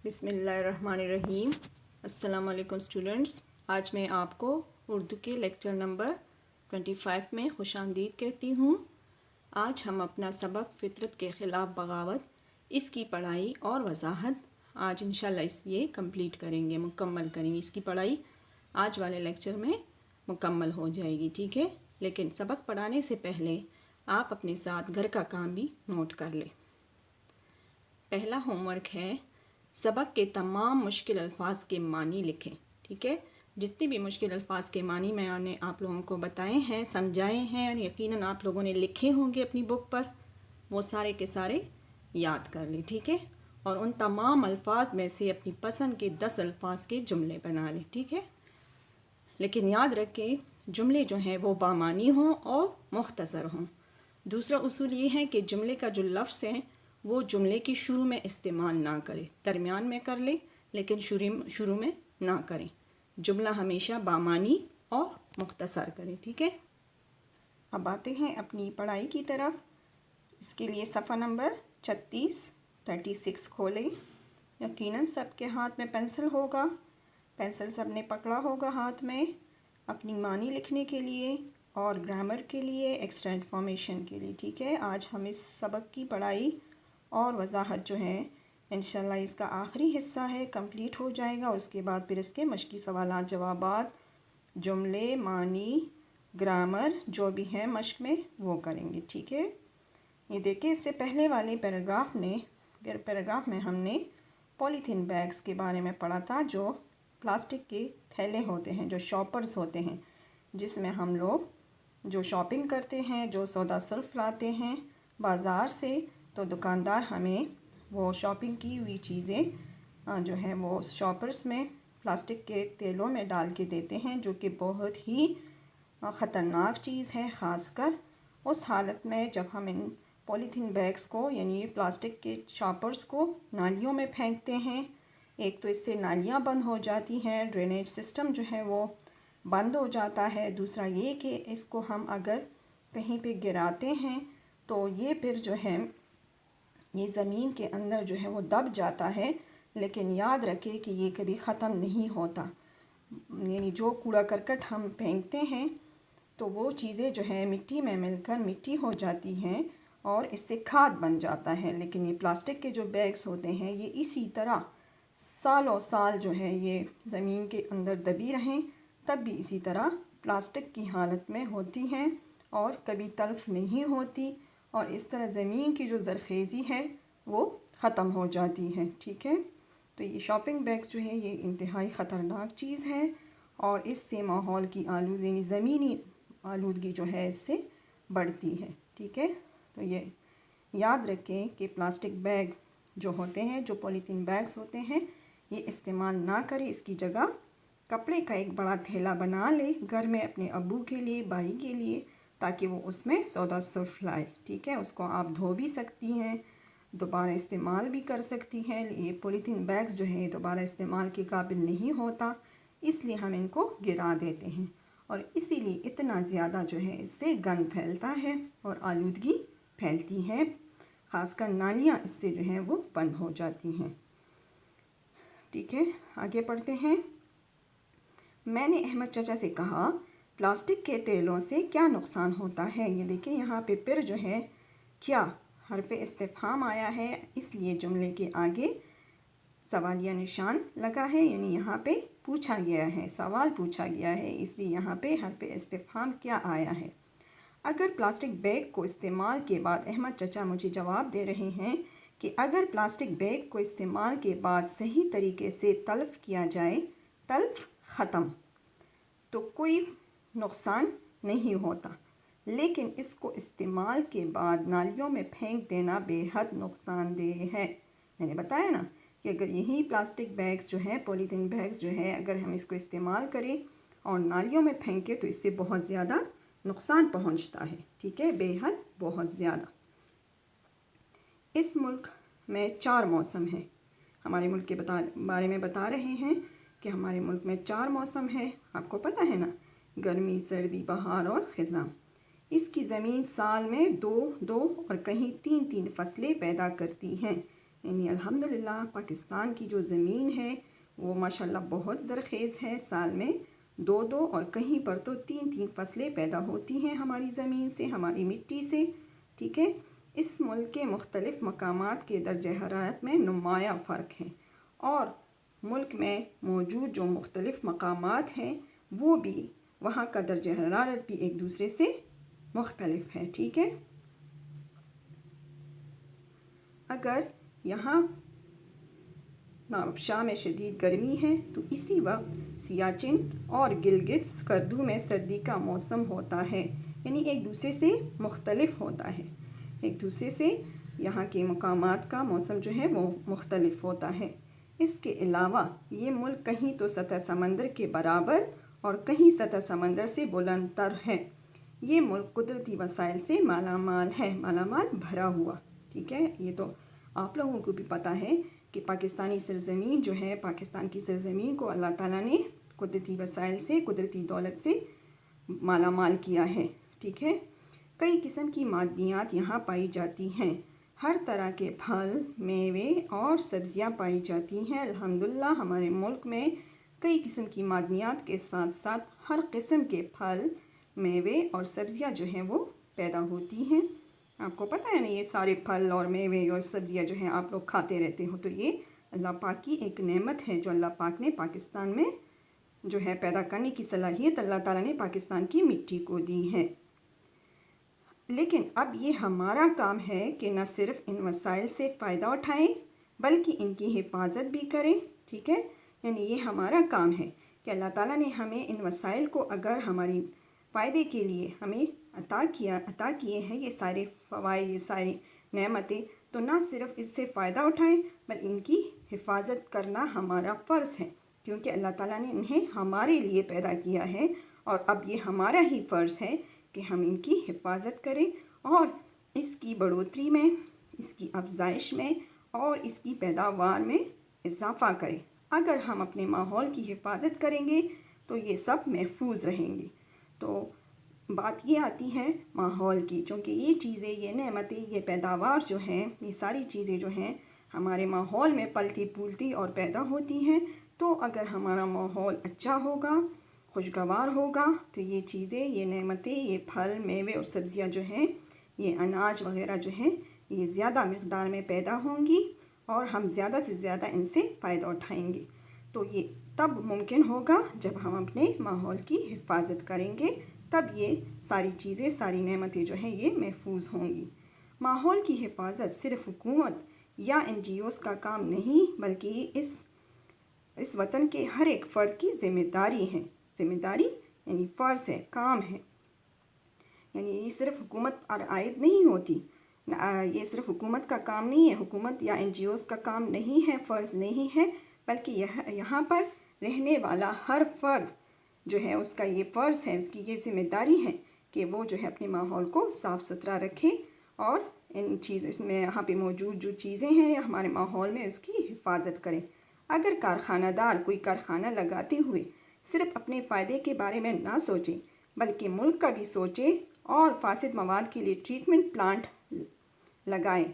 بسم اللہ الرحمن الرحیم۔ السلام علیکم اسٹوڈنٹس، آج میں آپ کو اردو کے لیکچر نمبر 25 میں خوش آمدید کہتی ہوں۔ آج ہم اپنا سبق فطرت کے خلاف بغاوت، اس کی پڑھائی اور وضاحت آج انشاءاللہ یہ کمپلیٹ کریں گے، مکمل کریں گے۔ اس کی پڑھائی آج والے لیکچر میں مکمل ہو جائے گی، ٹھیک ہے؟ لیکن سبق پڑھانے سے پہلے آپ اپنے ساتھ گھر کا کام بھی نوٹ کر لیں۔ پہلا ہوم ورک ہے سبق کے تمام مشکل الفاظ کے معنی لکھیں، ٹھیک ہے؟ جتنے بھی مشکل الفاظ کے معنی میں نے آپ لوگوں کو بتائے ہیں، سمجھائے ہیں، اور یقیناً آپ لوگوں نے لکھے ہوں گے اپنی بک پر، وہ سارے کے سارے یاد کر لیں، ٹھیک ہے؟ اور ان تمام الفاظ میں سے اپنی پسند کے 10 الفاظ کے جملے بنا لیں، ٹھیک ہے؟ لیکن یاد رکھیں جملے جو ہیں وہ بامعنی ہوں اور مختصر ہوں۔ دوسرا اصول یہ ہے کہ جملے کا جو لفظ ہے وہ جملے کی شروع میں استعمال نہ کریں، درمیان میں کر لیں لیکن شروع میں نہ کریں۔ جملہ ہمیشہ بامعنی اور مختصر کریں، ٹھیک ہے؟ اب آتے ہیں اپنی پڑھائی کی طرف۔ اس کے لیے صفحہ نمبر 36 کھولیں۔ یقیناً سب کے ہاتھ میں پینسل ہوگا، پینسل سب نے پکڑا ہوگا ہاتھ میں اپنی معنی لکھنے کے لیے اور گرامر کے لیے، ایکسٹرا انفارمیشن کے لیے، ٹھیک ہے؟ آج ہم اس سبق کی پڑھائی اور وضاحت جو ہے انشاءاللہ اس کا آخری حصہ ہے، کمپلیٹ ہو جائے گا، اور اس کے بعد پھر اس کے مشقی سوالات، جوابات، جملے، معنی، گرامر جو بھی ہے مشق میں وہ کریں گے، ٹھیک ہے؟ یہ دیکھیں، اس سے پہلے والے پیراگراف میں ہم نے پولیتھین بیگز کے بارے میں پڑھا تھا، جو پلاسٹک کے تھیلے ہوتے ہیں، جو شاپرز ہوتے ہیں، جس میں ہم لوگ جو شاپنگ کرتے ہیں، جو سودا سلف لاتے ہیں بازار سے، تو دکاندار ہمیں وہ شاپنگ کی ہوئی چیزیں جو ہیں وہ شاپرز میں پلاسٹک کے تھیلوں میں ڈال کے دیتے ہیں، جو کہ بہت ہی خطرناک چیز ہے، خاص کر اس حالت میں جب ہم ان پولیتھین بیگز کو، یعنی پلاسٹک کے شاپرز کو نالیوں میں پھینکتے ہیں۔ ایک تو اس سے نالیاں بند ہو جاتی ہیں، ڈرینیج سسٹم جو ہے وہ بند ہو جاتا ہے۔ دوسرا یہ کہ اس کو ہم اگر کہیں پہ گراتے ہیں تو یہ پھر جو ہے یہ زمین کے اندر جو ہے وہ دب جاتا ہے، لیکن یاد رکھے کہ یہ کبھی ختم نہیں ہوتا۔ یعنی جو کوڑا کرکٹ ہم پھینکتے ہیں تو وہ چیزیں جو ہے مٹی میں مل کر مٹی ہو جاتی ہیں اور اس سے کھاد بن جاتا ہے، لیکن یہ پلاسٹک کے جو بیگز ہوتے ہیں یہ اسی طرح سالوں سال جو ہے یہ زمین کے اندر دبی رہیں، تب بھی اسی طرح پلاسٹک کی حالت میں ہوتی ہیں اور کبھی تلف نہیں ہوتی، اور اس طرح زمین کی جو زرخیزی ہے وہ ختم ہو جاتی ہے، ٹھیک ہے؟ تو یہ شاپنگ بیگ جو ہے یہ انتہائی خطرناک چیز ہے، اور اس سے ماحول کی آلودگی، زمینی آلودگی جو ہے اس سے بڑھتی ہے، ٹھیک ہے؟ تو یہ یاد رکھیں کہ پلاسٹک بیگ جو ہوتے ہیں، جو پولیتھین بیگز ہوتے ہیں، یہ استعمال نہ کریں۔ اس کی جگہ کپڑے کا ایک بڑا تھیلا بنا لے گھر میں اپنے ابو کے لیے، بھائی کے لیے، تاکہ وہ اس میں سودا سرف لائے، ٹھیک ہے؟ اس کو آپ دھو بھی سکتی ہیں، دوبارہ استعمال بھی کر سکتی ہیں۔ یہ پولیتھین بیگز جو ہے دوبارہ استعمال کے قابل نہیں ہوتا، اس لیے ہم ان کو گرا دیتے ہیں، اور اسی لیے اتنا زیادہ جو ہے اس سے گند پھیلتا ہے اور آلودگی پھیلتی ہے، خاص کر نالیاں اس سے جو ہیں وہ بند ہو جاتی ہیں، ٹھیک ہے؟ آگے پڑھتے ہیں۔ میں نے احمد چچا سے کہا، پلاسٹک کے تیلوں سے کیا نقصان ہوتا ہے؟ یہ دیکھیں یہاں پہ پھر جو ہے کیا حرف استفہام آیا ہے، اس لیے جملے کے آگے سوالیہ نشان لگا ہے، یعنی یہاں پہ پوچھا گیا ہے، سوال پوچھا گیا ہے، اس لیے یہاں پہ حرف استفہام کیا آیا ہے۔ اگر پلاسٹک بیگ کو استعمال کے بعد، احمد چچا مجھے جواب دے رہے ہیں کہ اگر پلاسٹک بیگ کو استعمال کے بعد صحیح طریقے سے تلف کیا جائے، تلف ختم، تو کوئی نقصان نہیں ہوتا، لیکن اس کو استعمال کے بعد نالیوں میں پھینک دینا بے حد نقصان دہ ہے۔ میں نے بتایا نا کہ اگر یہی پلاسٹک بیگز جو ہے، پولیتھین بیگز جو ہے، اگر ہم اس کو استعمال کریں اور نالیوں میں پھینکیں تو اس سے بہت زیادہ نقصان پہنچتا ہے، ٹھیک ہے؟ بے حد بہت زیادہ۔ اس ملک میں 4 موسم ہیں۔ ہمارے ملک کے بارے میں بتا رہے ہیں کہ ہمارے ملک میں 4 موسم ہے، آپ کو پتہ ہے نا؟ گرمی، سردی، بہار اور خزاں۔ اس کی زمین سال میں 2 اور کہیں 3 فصلیں پیدا کرتی ہیں۔ یعنی الحمدللہ پاکستان کی جو زمین ہے وہ ماشاءاللہ بہت زرخیز ہے، سال میں 2 اور کہیں پر تو 3 فصلیں پیدا ہوتی ہیں ہماری زمین سے، ہماری مٹی سے، ٹھیک ہے۔ اس ملک کے مختلف مقامات کے درجہ حرارت میں نمایاں فرق ہے، اور ملک میں موجود جو مختلف مقامات ہیں وہ بھی، وہاں کا درجہ حرارت بھی ایک دوسرے سے مختلف ہے، ٹھیک ہے۔ اگر یہاں نوابشاہ میں شدید گرمی ہے تو اسی وقت سیاچن اور گلگت سکردو میں سردی کا موسم ہوتا ہے، یعنی ایک دوسرے سے مختلف ہوتا ہے، ایک دوسرے سے یہاں کے مقامات کا موسم جو ہے وہ مختلف ہوتا ہے۔ اس کے علاوہ یہ ملک کہیں تو سطح سمندر کے برابر اور کہیں سطح سمندر سے بلند تر ہے۔ یہ ملک قدرتی وسائل سے مالا مال ہے، مالا مال بھرا ہوا، ٹھیک ہے۔ یہ تو آپ لوگوں کو بھی پتہ ہے کہ پاکستانی سرزمین جو ہے، پاکستان کی سرزمین کو اللہ تعالیٰ نے قدرتی وسائل سے، قدرتی دولت سے مالا مال کیا ہے، ٹھیک ہے۔ کئی قسم کی معدنیات یہاں پائی جاتی ہیں، ہر طرح کے پھل، میوے اور سبزیاں پائی جاتی ہیں۔ الحمدللہ ہمارے ملک میں کئی قسم کی معدنیات کے ساتھ ساتھ ہر قسم کے پھل، میوے اور سبزیاں جو ہیں وہ پیدا ہوتی ہیں۔ آپ کو پتہ ہے نا، یہ سارے پھل اور میوے اور سبزیاں جو ہیں آپ لوگ کھاتے رہتے ہو، تو یہ اللہ پاک کی ایک نعمت ہے جو اللہ پاک نے پاکستان میں جو ہے پیدا کرنے کی صلاحیت اللہ تعالیٰ نے پاکستان کی مٹی کو دی ہے۔ لیکن اب یہ ہمارا کام ہے کہ نہ صرف ان وسائل سے فائدہ اٹھائیں بلکہ ان کی حفاظت بھی کریں، ٹھیک ہے۔ یعنی یہ ہمارا کام ہے کہ اللہ تعالیٰ نے ہمیں ان وسائل کو اگر ہماری فائدے کے لیے ہمیں عطا کیے ہیں، یہ سارے فوائد، یہ ساری نعمتیں، تو نہ صرف اس سے فائدہ اٹھائیں بلکہ ان کی حفاظت کرنا ہمارا فرض ہے، کیونکہ اللہ تعالیٰ نے انہیں ہمارے لیے پیدا کیا ہے، اور اب یہ ہمارا ہی فرض ہے کہ ہم ان کی حفاظت کریں اور اس کی بڑھوتری میں، اس کی افزائش میں اور اس کی پیداوار میں اضافہ کریں۔ اگر ہم اپنے ماحول کی حفاظت کریں گے تو یہ سب محفوظ رہیں گے۔ تو بات یہ آتی ہے ماحول کی، چونکہ یہ چیزیں، یہ نعمتیں، یہ پیداوار جو ہیں، یہ ساری چیزیں جو ہیں ہمارے ماحول میں پلتی پھولتی اور پیدا ہوتی ہیں، تو اگر ہمارا ماحول اچھا ہوگا، خوشگوار ہوگا، تو یہ چیزیں، یہ نعمتیں، یہ پھل، میوے اور سبزیاں جو ہیں، یہ اناج وغیرہ جو ہیں، یہ زیادہ مقدار میں پیدا ہوں گی اور ہم زیادہ سے زیادہ ان سے فائدہ اٹھائیں گے۔ تو یہ تب ممکن ہوگا جب ہم اپنے ماحول کی حفاظت کریں گے، تب یہ ساری چیزیں، ساری نعمتیں جو ہیں یہ محفوظ ہوں گی۔ ماحول کی حفاظت صرف حکومت یا NGOs کا کام نہیں بلکہ یہ اس وطن کے ہر ایک فرد کی ذمہ داری ہے۔ ذمہ داری یعنی فرض ہے، کام ہے، یعنی یہ صرف حکومت پر عائد نہیں ہوتی، یہ صرف حکومت کا کام نہیں ہے، حکومت یا NGOs کا کام نہیں ہے، فرض نہیں ہے، بلکہ یہاں پر رہنے والا ہر فرد جو ہے اس کا یہ فرض ہے، اس کی یہ ذمہ داری ہے کہ وہ جو ہے اپنے ماحول کو صاف ستھرا رکھے اور اس میں یہاں پہ موجود جو چیزیں ہیں ہمارے ماحول میں اس کی حفاظت کریں۔ اگر کارخانہ دار کوئی کارخانہ لگاتے ہوئے صرف اپنے فائدے کے بارے میں نہ سوچیں بلکہ ملک کا بھی سوچیں اور فاسد مواد کے لیے ٹریٹمنٹ پلانٹ لگائیں،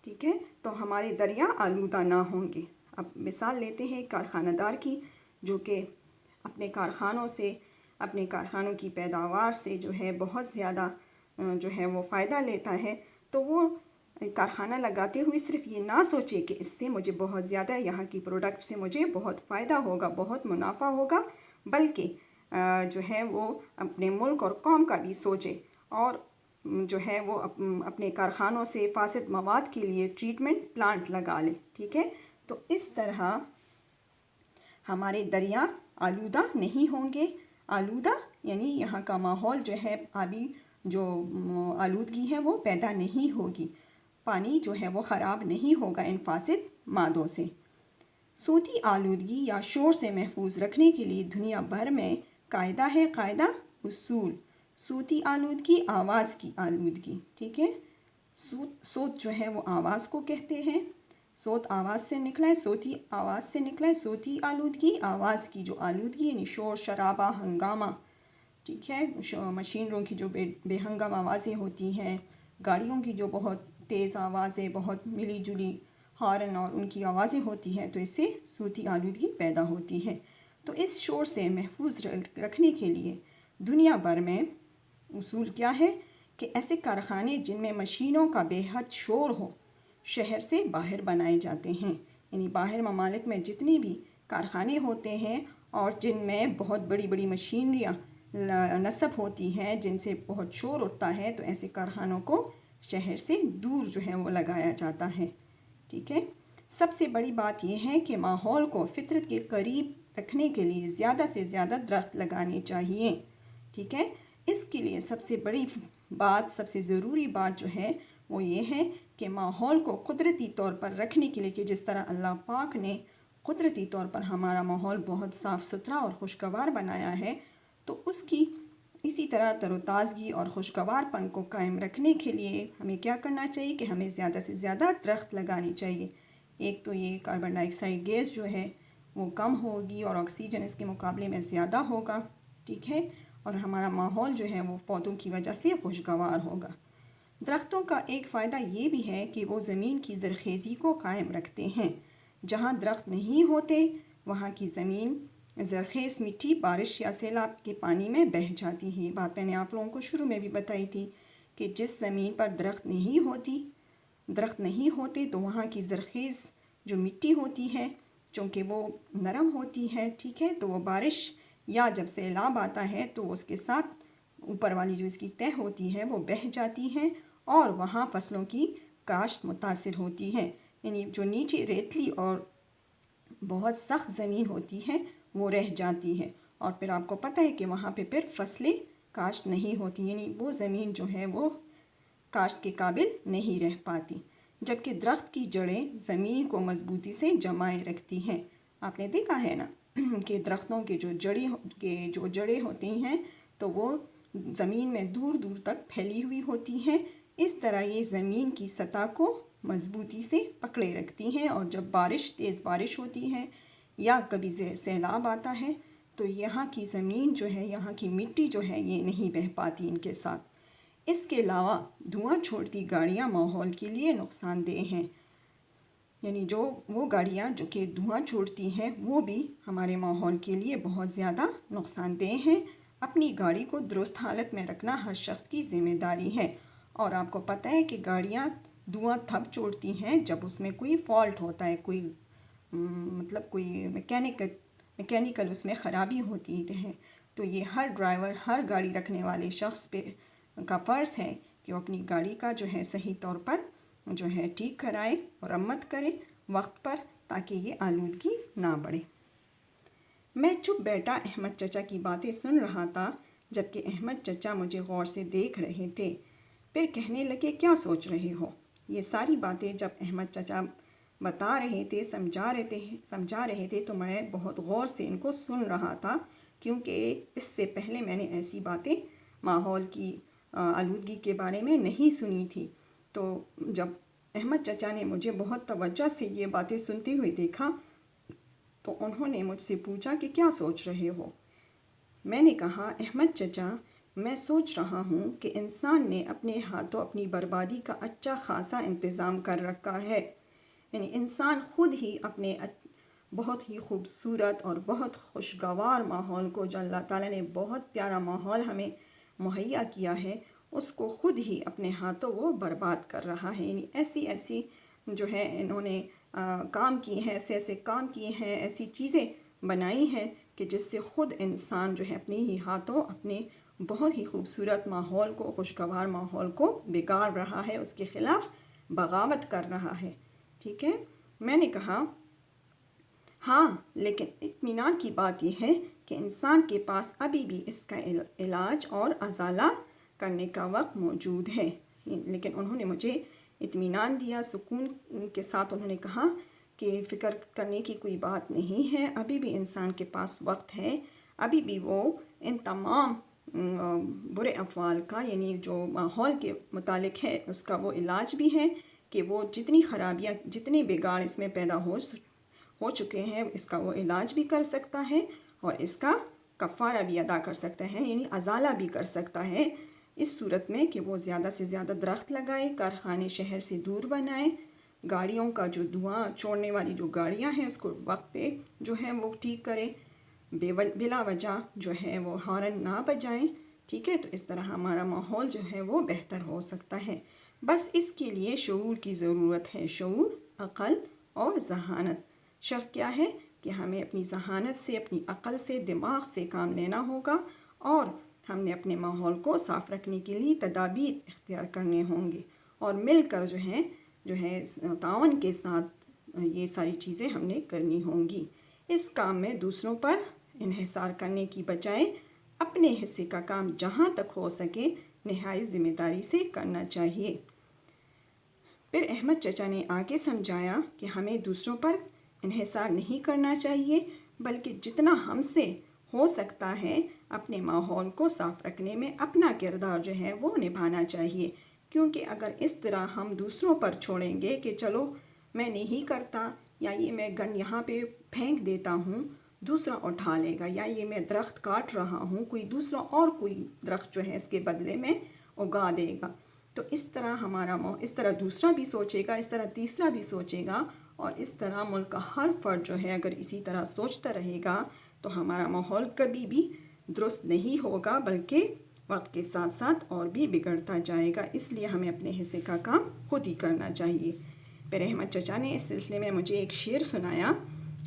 ٹھیک ہے، تو ہمارے دریا آلودہ نہ ہوں گے۔ اب مثال لیتے ہیں کارخانہ دار کی، جو کہ اپنے کارخانوں سے، اپنے کارخانوں کی پیداوار سے جو ہے بہت زیادہ جو ہے وہ فائدہ لیتا ہے، تو وہ کارخانہ لگاتے ہوئے صرف یہ نہ سوچے کہ اس سے مجھے بہت زیادہ، یہاں کی پروڈکٹ سے مجھے بہت فائدہ ہوگا، بہت منافع ہوگا، بلکہ جو ہے وہ اپنے ملک اور قوم کا بھی سوچے اور جو ہے وہ اپنے کارخانوں سے فاسد مواد کے لیے ٹریٹمنٹ پلانٹ لگا لے، ٹھیک ہے۔ تو اس طرح ہمارے دریا آلودہ نہیں ہوں گے۔ آلودہ یعنی یہاں کا ماحول جو ہے، آبی جو آلودگی ہے وہ پیدا نہیں ہوگی، پانی جو ہے وہ خراب نہیں ہوگا ان فاسد مادوں سے۔ صوتی آلودگی یا شور سے محفوظ رکھنے کے لیے دنیا بھر میں قاعدہ ہے، قاعدہ اصول۔ صوتی آلودگی، آواز کی آلودگی، ٹھیک ہے۔ صوت جو ہے وہ آواز کو کہتے ہیں، صوت آواز سے نکلا ہے، صوتی آواز سے نکلا ہے۔ صوتی آلودگی آواز کی جو آلودگی یعنی شور شرابہ، ہنگامہ، ٹھیک ہے، مشینوں کی جو بے ہنگم آوازیں ہوتی ہیں، گاڑیوں کی جو بہت تیز آوازیں، بہت ملی جلی ہارن اور ان کی آوازیں ہوتی ہیں تو اس سے صوتی آلودگی پیدا ہوتی ہے۔ تو اس شور سے محفوظ رکھنے کے لیے دنیا بھر میں اصول کیا ہے کہ ایسے کارخانے جن میں مشینوں کا بے حد شور ہو شہر سے باہر بنائے جاتے ہیں، یعنی باہر ممالک میں جتنی بھی کارخانے ہوتے ہیں اور جن میں بہت بڑی بڑی مشینریاں نصب ہوتی ہیں جن سے بہت شور اٹھتا ہے، تو ایسے کارخانوں کو شہر سے دور جو ہے وہ لگایا جاتا ہے، ٹھیک ہے۔ سب سے بڑی بات یہ ہے کہ ماحول کو فطرت کے قریب رکھنے کے لیے زیادہ سے زیادہ درخت لگانے چاہیے، ٹھیک ہے۔ اس کے لیے سب سے بڑی بات، سب سے ضروری بات جو ہے وہ یہ ہے کہ ماحول کو قدرتی طور پر رکھنے کے لیے، کہ جس طرح اللہ پاک نے قدرتی طور پر ہمارا ماحول بہت صاف ستھرا اور خوشگوار بنایا ہے، تو اسی طرح تر و تازگی اور خوشگوار پن کو قائم رکھنے کے لیے ہمیں کیا کرنا چاہیے کہ ہمیں زیادہ سے زیادہ درخت لگانی چاہیے۔ ایک تو یہ کاربن ڈائی آکسائڈ گیس جو ہے وہ کم ہوگی اور آکسیجن اس کے مقابلے میں زیادہ ہوگا، ٹھیک ہے، اور ہمارا ماحول جو ہے وہ پودوں کی وجہ سے خوشگوار ہوگا۔ درختوں کا ایک فائدہ یہ بھی ہے کہ وہ زمین کی زرخیزی کو قائم رکھتے ہیں۔ جہاں درخت نہیں ہوتے وہاں کی زمین زرخیز مٹی بارش یا سیلاب کے پانی میں بہہ جاتی ہے۔ یہ بات میں نے آپ لوگوں کو شروع میں بھی بتائی تھی کہ جس زمین پر درخت نہیں ہوتے تو وہاں کی زرخیز جو مٹی ہوتی ہے چونکہ وہ نرم ہوتی ہے، ٹھیک ہے، تو وہ بارش یا جب سیلاب آتا ہے تو اس کے ساتھ اوپر والی جو اس کی تہہ ہوتی ہے وہ بہہ جاتی ہے اور وہاں فصلوں کی کاشت متاثر ہوتی ہے، یعنی جو نیچے ریتلی اور بہت سخت زمین ہوتی ہے وہ رہ جاتی ہے، اور پھر آپ کو پتہ ہے کہ وہاں پہ پھر فصلیں کاشت نہیں ہوتی، یعنی وہ زمین جو ہے وہ کاشت کے قابل نہیں رہ پاتی، جبکہ درخت کی جڑیں زمین کو مضبوطی سے جمائے رکھتی ہیں۔ آپ نے دیکھا ہے نا کہ درختوں کے جو جڑیں ہوتی ہیں تو وہ زمین میں دور دور تک پھیلی ہوئی ہوتی ہیں، اس طرح یہ زمین کی سطح کو مضبوطی سے پکڑے رکھتی ہیں، اور جب تیز بارش ہوتی ہے یا کبھی سیلاب آتا ہے تو یہاں کی زمین جو ہے، یہاں کی مٹی جو ہے یہ نہیں بہہ پاتی ان کے ساتھ۔ اس کے علاوہ دھواں چھوڑتی گاڑیاں ماحول کے لیے نقصان دہ ہیں، یعنی وہ گاڑیاں جو کہ دھواں چھوڑتی ہیں وہ بھی ہمارے ماحول کے لیے بہت زیادہ نقصان دہ ہیں۔ اپنی گاڑی کو درست حالت میں رکھنا ہر شخص کی ذمہ داری ہے، اور آپ کو پتہ ہے کہ گاڑیاں دھواں تب چھوڑتی ہیں جب اس میں کوئی فالٹ ہوتا ہے، کوئی میکینیکل اس میں خرابی ہوتی ہے، تو یہ ہر ڈرائیور، ہر گاڑی رکھنے والے شخص پہ کا فرض ہے کہ وہ اپنی گاڑی کا جو ہے صحیح طور پر جو ہے ٹھیک کرائے، مرمت کرے وقت پر، تاکہ یہ آلودگی نہ بڑھے۔ میں چپ بیٹھا احمد چچا کی باتیں سن رہا تھا، جبکہ احمد چچا مجھے غور سے دیکھ رہے تھے۔ پھر کہنے لگے، کیا سوچ رہے ہو؟ یہ ساری باتیں جب احمد چچا بتا رہے تھے، سمجھا رہے تھے تو میں بہت غور سے ان کو سن رہا تھا، کیونکہ اس سے پہلے میں نے ایسی باتیں ماحول کی آلودگی کے بارے میں نہیں سنی تھی۔ تو جب احمد چچا نے مجھے بہت توجہ سے یہ باتیں سنتے ہوئے دیکھا تو انہوں نے مجھ سے پوچھا کہ کیا سوچ رہے ہو؟ میں نے کہا، احمد چچا، میں سوچ رہا ہوں کہ انسان نے اپنے ہاتھوں اپنی بربادی کا اچھا خاصا انتظام کر رکھا ہے، یعنی انسان خود ہی اپنے بہت ہی خوبصورت اور بہت خوشگوار ماحول کو، جو اللہ تعالیٰ نے بہت پیارا ماحول ہمیں مہیا کیا ہے، اس کو خود ہی اپنے ہاتھوں وہ برباد کر رہا ہے، یعنی ایسی جو ہے انہوں نے کام کیے ہیں، ایسے کام کیے ہیں، ایسی چیزیں بنائی ہیں کہ جس سے خود انسان جو ہے اپنے ہی ہاتھوں اپنے بہت ہی خوبصورت ماحول کو، خوشگوار ماحول کو بگاڑ رہا ہے، اس کے خلاف بغاوت کر رہا ہے، ٹھیک ہے۔ میں نے کہا، ہاں، لیکن اطمینان کی بات یہ ہے کہ انسان کے پاس ابھی بھی اس کا علاج اور ازالہ کرنے کا وقت موجود ہے۔ لیکن انہوں نے مجھے اطمینان دیا، سکون کے ساتھ انہوں نے کہا کہ فکر کرنے کی کوئی بات نہیں ہے، ابھی بھی انسان کے پاس وقت ہے، ابھی بھی وہ ان تمام برے افعال کا، یعنی جو ماحول کے متعلق ہے، اس کا وہ علاج بھی ہے کہ وہ جتنی خرابیاں، جتنے بگاڑ اس میں پیدا ہو چکے ہیں، اس کا وہ علاج بھی کر سکتا ہے اور اس کا کفارہ بھی ادا کر سکتا ہے، یعنی ازالہ بھی کر سکتا ہے، اس صورت میں کہ وہ زیادہ سے زیادہ درخت لگائے، کارخانے شہر سے دور بنائے، گاڑیوں کا جو دھواں چھوڑنے والی جو گاڑیاں ہیں اس کو وقت پہ جو ہے وہ ٹھیک کریں، بلا وجہ جو ہے وہ ہارن نہ بجائیں، ٹھیک ہے؟ تو اس طرح ہمارا ماحول جو ہے وہ بہتر ہو سکتا ہے۔ بس اس کے لیے شعور کی ضرورت ہے، شعور، عقل اور ذہانت۔ شرط کیا ہے کہ ہمیں اپنی ذہانت سے، اپنی عقل سے، دماغ سے کام لینا ہوگا، اور ہم نے اپنے ماحول کو صاف رکھنے کے لیے تدابیر اختیار کرنے ہوں گے، اور مل کر جو ہے تعاون کے ساتھ یہ ساری چیزیں ہم نے کرنی ہوں گی۔ اس کام میں دوسروں پر انحصار کرنے کی بجائے اپنے حصے کا کام جہاں تک ہو سکے نہایت ذمہ داری سے کرنا چاہیے۔ پھر احمد چچا نے آگے سمجھایا کہ ہمیں دوسروں پر انحصار نہیں کرنا چاہیے، بلکہ جتنا ہم سے ہو سکتا ہے اپنے ماحول کو صاف رکھنے میں اپنا کردار جو ہے وہ نبھانا چاہیے، کیونکہ اگر اس طرح ہم دوسروں پر چھوڑیں گے کہ چلو میں نہیں کرتا، یا یہ میں گن یہاں پہ پھینک دیتا ہوں دوسرا اٹھا لے گا، یا یہ میں درخت کاٹ رہا ہوں کوئی دوسرا اور کوئی درخت جو ہے اس کے بدلے میں اگا دے گا، تو اس طرح اس طرح دوسرا بھی سوچے گا، اس طرح تیسرا بھی سوچے گا، اور اس طرح ملک کا ہر فرد جو ہے اگر اسی طرح سوچتا رہے گا تو ہمارا ماحول کبھی بھی درست نہیں ہوگا، بلکہ وقت کے ساتھ ساتھ اور بھی بگڑتا جائے گا۔ اس لیے ہمیں اپنے حصے کا کام خود ہی کرنا چاہیے۔ پھر احمد چچا نے اس سلسلے میں مجھے ایک شعر سنایا۔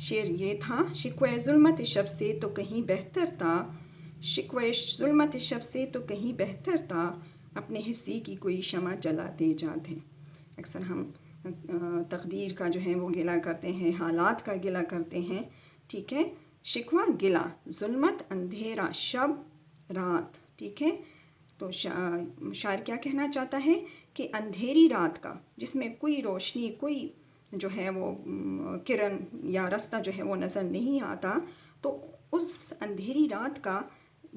شعر یہ تھا: شکوہ ظلمت شب سے تو کہیں بہتر تھا، شکوہ ظلمت شب سے تو کہیں بہتر تھا، اپنے حصے کی کوئی شمع جلاتے جاتے۔ اکثر ہم تقدیر کا جو ہے وہ گلہ کرتے ہیں، حالات کا گلہ کرتے ہیں، ٹھیک ہے؟ شکوہ، گلہ، ظلمت اندھیرا، شب رات، ٹھیک ہے؟ تو شاعر کیا کہنا چاہتا ہے کہ اندھیری رات کا، جس میں کوئی روشنی، کوئی جو ہے وہ کرن یا رستہ جو ہے وہ نظر نہیں آتا، تو اس اندھیری رات کا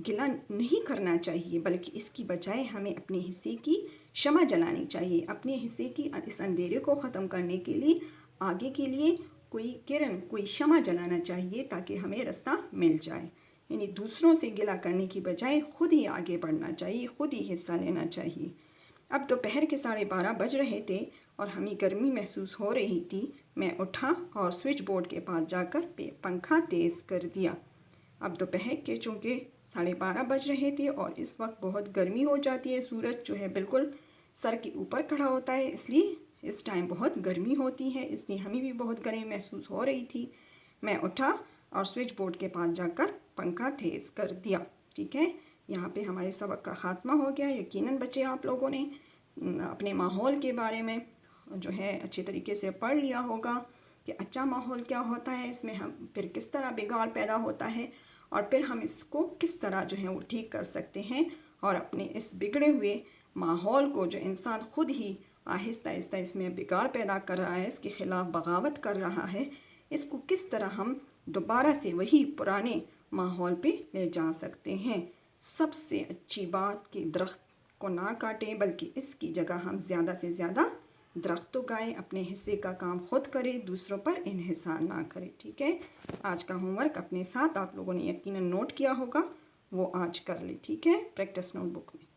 گلہ نہیں کرنا چاہیے، بلکہ اس کی بجائے ہمیں اپنے حصے کی شمع جلانی چاہیے، اپنے حصے کی اس اندھیرے کو ختم کرنے کے لیے آگے کے لیے کوئی کرن، کوئی شمع جلانا چاہیے تاکہ ہمیں رستہ مل جائے۔ یعنی دوسروں سے گلہ کرنے کی بجائے خود ہی آگے بڑھنا چاہیے، خود ہی حصہ لینا چاہیے۔ اب دوپہر کے 12:30 بج رہے تھے اور ہمیں گرمی محسوس ہو رہی تھی۔ میں اٹھا اور سوئچ بورڈ کے پاس جا کر پنکھا تیز کر دیا۔ اب دوپہر کے چونکہ 12:30 بج رہے تھے اور اس وقت بہت گرمی ہو جاتی ہے، سورج جو ہے بالکل سر کے اوپر کھڑا ہوتا ہے، اس لیے اس ٹائم بہت گرمی ہوتی ہے، اس لیے ہمیں بھی بہت گرمی محسوس ہو رہی تھی۔ میں اٹھا اور سوئچ بورڈ کے پاس جا کر پنکھا تیز کر دیا، ٹھیک ہے؟ یہاں پہ ہمارے سبق کا خاتمہ ہو گیا۔ یقیناً بچے آپ لوگوں نے اپنے ماحول کے بارے میں جو ہے اچھے طریقے سے پڑھ لیا ہوگا کہ اچھا ماحول کیا ہوتا ہے، اس میں ہم پھر کس طرح بگاڑ پیدا ہوتا ہے، اور پھر ہم اس کو کس طرح جو ہے وہ ٹھیک کر سکتے ہیں، اور اپنے اس بگڑے ہوئے ماحول کو جو انسان خود ہی آہستہ آہستہ اس میں بگاڑ پیدا کر رہا ہے، اس کے خلاف بغاوت کر رہا ہے، اس کو کس طرح ہم دوبارہ سے وہی پرانے ماحول پہ لے جا سکتے ہیں۔ سب سے اچھی بات کہ درخت کو نہ کاٹیں، بلکہ اس کی جگہ ہم زیادہ سے زیادہ درخت اگائیں، اپنے حصے کا کام خود کریں، دوسروں پر انحصار نہ کریں، ٹھیک ہے؟ آج کا ہوم ورک اپنے ساتھ آپ لوگوں نے یقیناً نوٹ کیا ہوگا، وہ آج کر لیں، ٹھیک ہے؟ پریکٹس نوٹ بک میں۔